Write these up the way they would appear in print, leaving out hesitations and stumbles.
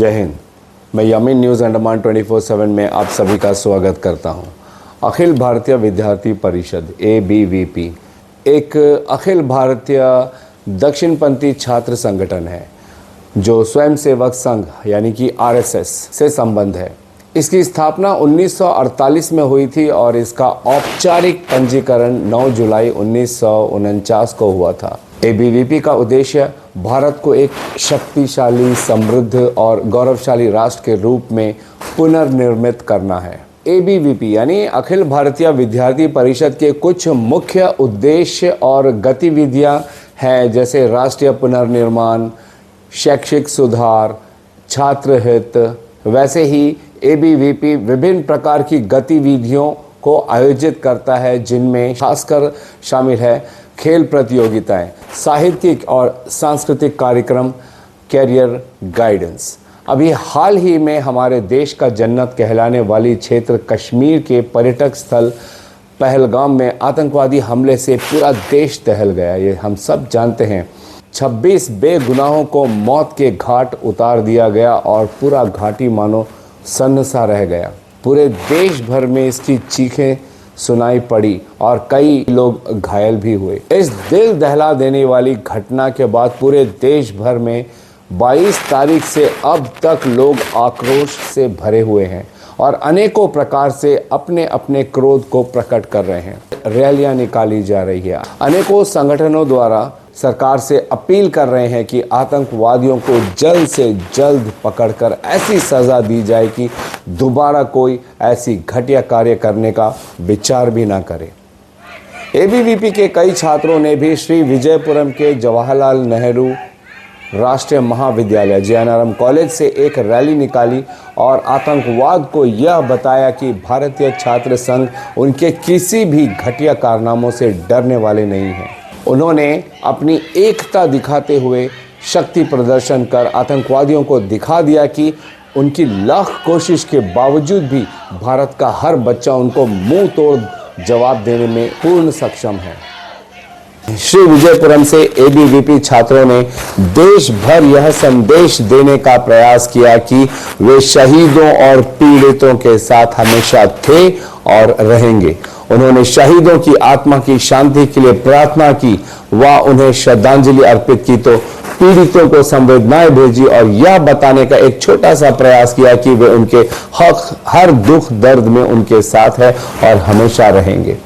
जय हिंद। मैं यमीन न्यूज़ अंडमान 24/7 में आप सभी का स्वागत करता हूं। अखिल भारतीय विद्यार्थी परिषद ABVP एक अखिल भारतीय दक्षिणपंथी छात्र संगठन है जो स्वयंसेवक संघ यानी कि RSS से संबंध है। इसकी स्थापना 1948 में हुई थी और इसका औपचारिक पंजीकरण 9 जुलाई 1949 को हुआ था। ABVP का उद्देश्य भारत को एक शक्तिशाली, समृद्ध और गौरवशाली राष्ट्र के रूप में पुनर्निर्मित करना है। ABVP यानी अखिल भारतीय विद्यार्थी परिषद के कुछ मुख्य उद्देश्य और गतिविधियां हैं, जैसे राष्ट्रीय पुनर्निर्माण, शैक्षिक सुधार, छात्र हित। वैसे ही ABVP विभिन्न प्रकार की गतिविधियों को आयोजित करता है, जिनमें खासकर शामिल है खेल प्रतियोगिताएं, साहित्यिक और सांस्कृतिक कार्यक्रम, कैरियर गाइडेंस। अभी हाल ही में हमारे देश का जन्नत कहलाने वाली क्षेत्र कश्मीर के पर्यटक स्थल पहलगाम में आतंकवादी हमले से पूरा देश दहल गया। ये हम सब जानते हैं। 26 बेगुनाहों को मौत के घाट उतार दिया गया और पूरा घाटी मानो सन्नसा रह गया। पूरे देश भर में इसकी चीखें सुनाई पड़ी और कई लोग घायल भी हुए। इस दिल दहला देने वाली घटना के बाद पूरे देश भर में 22 तारीख से अब तक लोग आक्रोश से भरे हुए हैं और अनेकों प्रकार से अपने अपने क्रोध को प्रकट कर रहे हैं। रैलियां निकाली जा रही है। अनेकों संगठनों द्वारा सरकार से अपील कर रहे हैं कि आतंकवादियों को जल्द से जल्द पकड़कर ऐसी सज़ा दी जाए कि दोबारा कोई ऐसी घटिया कार्य करने का विचार भी ना करे। ABVP के कई छात्रों ने भी श्री विजयपुरम के जवाहरलाल नेहरू राष्ट्रीय महाविद्यालय JNRM कॉलेज से एक रैली निकाली और आतंकवाद को यह बताया कि भारतीय छात्र संघ उनके किसी भी घटिया कारनामों से डरने वाले नहीं हैं। उन्होंने अपनी एकता दिखाते हुए शक्ति प्रदर्शन कर आतंकवादियों को दिखा दिया कि उनकी लाख कोशिश के बावजूद भी भारत का हर बच्चा उनको मुंह तोड़ जवाब देने में पूर्ण सक्षम है। श्री विजयपुरम से ABVP छात्रों ने देश भर यह संदेश देने का प्रयास किया कि वे शहीदों और पीड़ितों के साथ हमेशा थे और रहेंगे। उन्होंने शहीदों की आत्मा की शांति के लिए प्रार्थना की व उन्हें श्रद्धांजलि अर्पित की, तो पीड़ितों को संवेदनाएं भेजी और यह बताने का एक छोटा सा प्रयास किया कि वे उनके हर दुख दर्द में उनके साथ है और हमेशा रहेंगे।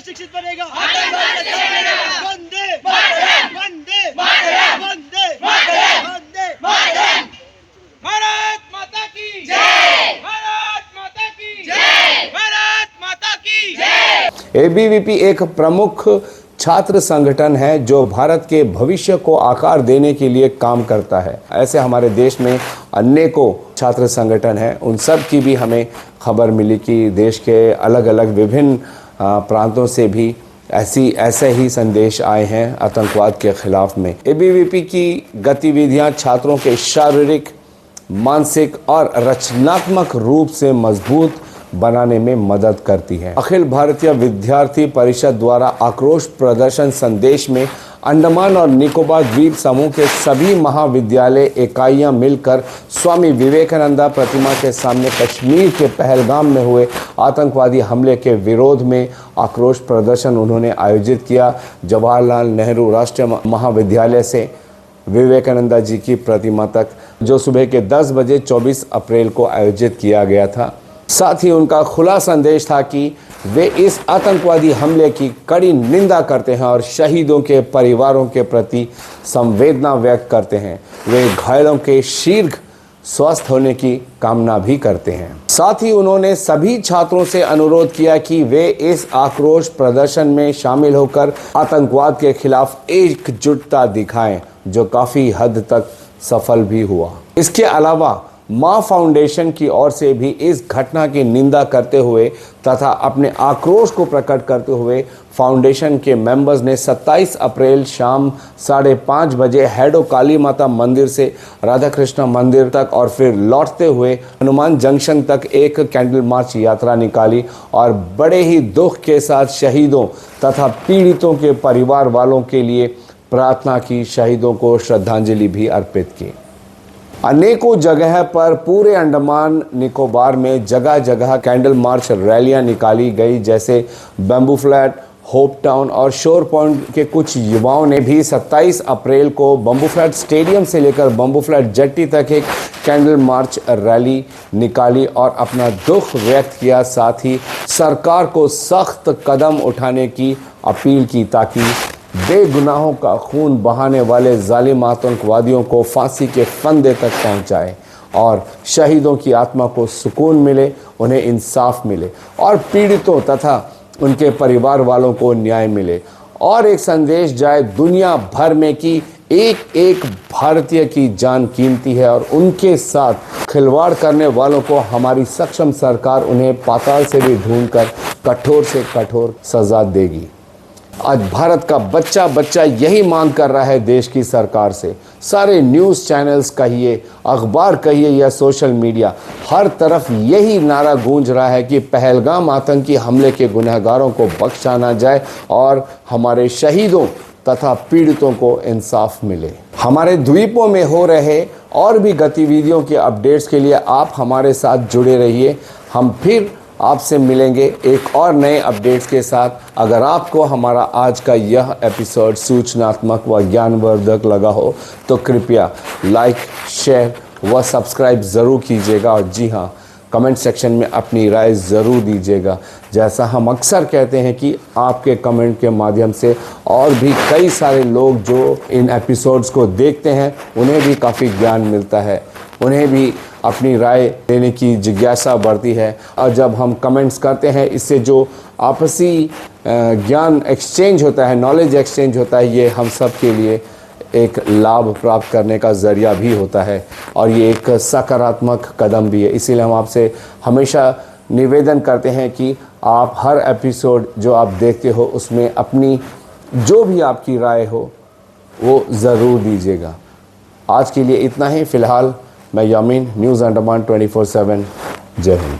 शिक्षित बनेगा, वंदे मातरम, वंदे मातरम, वंदे मातरम, वंदे मातरम। भारत माता की जय, भारत माता की जय, भारत माता की जय। ABVP एक प्रमुख छात्र संगठन है जो भारत के भविष्य को आकार देने के लिए काम करता है। ऐसे हमारे देश में अनेकों छात्र संगठन हैं। उन सब की भी हमें खबर मिली कि देश के अलग अलग विभिन्न प्रांतों से भी ऐसे ही संदेश आए हैं आतंकवाद के खिलाफ में। ABVP की गतिविधियां छात्रों के शारीरिक, मानसिक और रचनात्मक रूप से मजबूत बनाने में मदद करती है। अखिल भारतीय विद्यार्थी परिषद द्वारा आक्रोश प्रदर्शन संदेश में अंडमान और निकोबार द्वीप समूह के सभी महाविद्यालय इकाइयां मिलकर स्वामी विवेकानंद प्रतिमा के सामने कश्मीर के पहलगाम में हुए आतंकवादी हमले के विरोध में आक्रोश प्रदर्शन उन्होंने आयोजित किया। जवाहरलाल नेहरू राष्ट्रीय महाविद्यालय से विवेकानंद जी की प्रतिमा तक, जो सुबह के 10 बजे 24 अप्रैल को आयोजित किया गया था। साथ ही उनका खुला संदेश था कि वे इस आतंकवादी हमले की कड़ी निंदा करते हैं और शहीदों के परिवारों के प्रति संवेदना व्यक्त करते हैं। वे घायलों के शीघ्र स्वस्थ होने की कामना भी करते हैं। साथ ही उन्होंने सभी छात्रों से अनुरोध किया कि वे इस आक्रोश प्रदर्शन में शामिल होकर आतंकवाद के खिलाफ एकजुटता दिखाएं, जो काफ़ी हद तक सफल भी हुआ। इसके अलावा माँ फाउंडेशन की ओर से भी इस घटना की निंदा करते हुए तथा अपने आक्रोश को प्रकट करते हुए फाउंडेशन के मेंबर्स ने 27 अप्रैल शाम 5:30 बजे हैडो काली माता मंदिर से राधा कृष्ण मंदिर तक और फिर लौटते हुए हनुमान जंक्शन तक एक कैंडल मार्च यात्रा निकाली और बड़े ही दुख के साथ शहीदों तथा पीड़ितों के परिवार वालों के लिए प्रार्थना की, शहीदों को श्रद्धांजलि भी अर्पित की। अनेकों जगह पर पूरे अंडमान निकोबार में जगह जगह कैंडल मार्च रैलियां निकाली गई, जैसे बैम्बू फ्लैट, होप टाउन और शोर पॉइंट के कुछ युवाओं ने भी 27 अप्रैल को बम्बू फ्लैट स्टेडियम से लेकर बम्बू फ्लैट जेट्टी तक एक कैंडल मार्च रैली निकाली और अपना दुख व्यक्त किया। साथ ही सरकार को सख्त कदम उठाने की अपील की ताकि बेगुनाहों का खून बहाने वाले जालिम आतंकवादियों को फांसी के फंदे तक पहुंचाए और शहीदों की आत्मा को सुकून मिले, उन्हें इंसाफ मिले और पीड़ितों तथा उनके परिवार वालों को न्याय मिले। और एक संदेश जाए दुनिया भर में कि एक एक भारतीय की जान कीमती है और उनके साथ खिलवाड़ करने वालों को हमारी सक्षम सरकार उन्हें पाताल से भी ढूंढकर कठोर से कठोर सजा देगी। आज भारत का बच्चा बच्चा यही मांग कर रहा है देश की सरकार से। सारे न्यूज़ चैनल्स कहिए, अखबार कहिए या सोशल मीडिया, हर तरफ यही नारा गूंज रहा है कि पहलगाम आतंकी हमले के गुनहगारों को बख्शा ना जाए और हमारे शहीदों तथा पीड़ितों को इंसाफ मिले। हमारे द्वीपों में हो रहे और भी गतिविधियों के अपडेट्स के लिए आप हमारे साथ जुड़े रहिए। हम फिर आपसे मिलेंगे एक और नए अपडेट्स के साथ। अगर आपको हमारा आज का यह एपिसोड सूचनात्मक व ज्ञानवर्धक लगा हो तो कृपया लाइक, शेयर व सब्सक्राइब ज़रूर कीजिएगा और जी हाँ, कमेंट सेक्शन में अपनी राय ज़रूर दीजिएगा। जैसा हम अक्सर कहते हैं कि आपके कमेंट के माध्यम से और भी कई सारे लोग जो इन एपिसोड्स को देखते हैं उन्हें भी काफ़ी ज्ञान मिलता है, उन्हें भी अपनी राय देने की जिज्ञासा बढ़ती है। और जब हम कमेंट्स करते हैं इससे जो आपसी ज्ञान एक्सचेंज होता है, नॉलेज एक्सचेंज होता है, ये हम सब के लिए एक लाभ प्राप्त करने का ज़रिया भी होता है और ये एक सकारात्मक कदम भी है। इसीलिए हम आपसे हमेशा निवेदन करते हैं कि आप हर एपिसोड जो आप देखते हो उसमें अपनी जो भी आपकी राय हो वो ज़रूर दीजिएगा। आज के लिए इतना ही। फ़िलहाल मैं यामीन, न्यूज़ अंडमान 24/7। जय हिंद।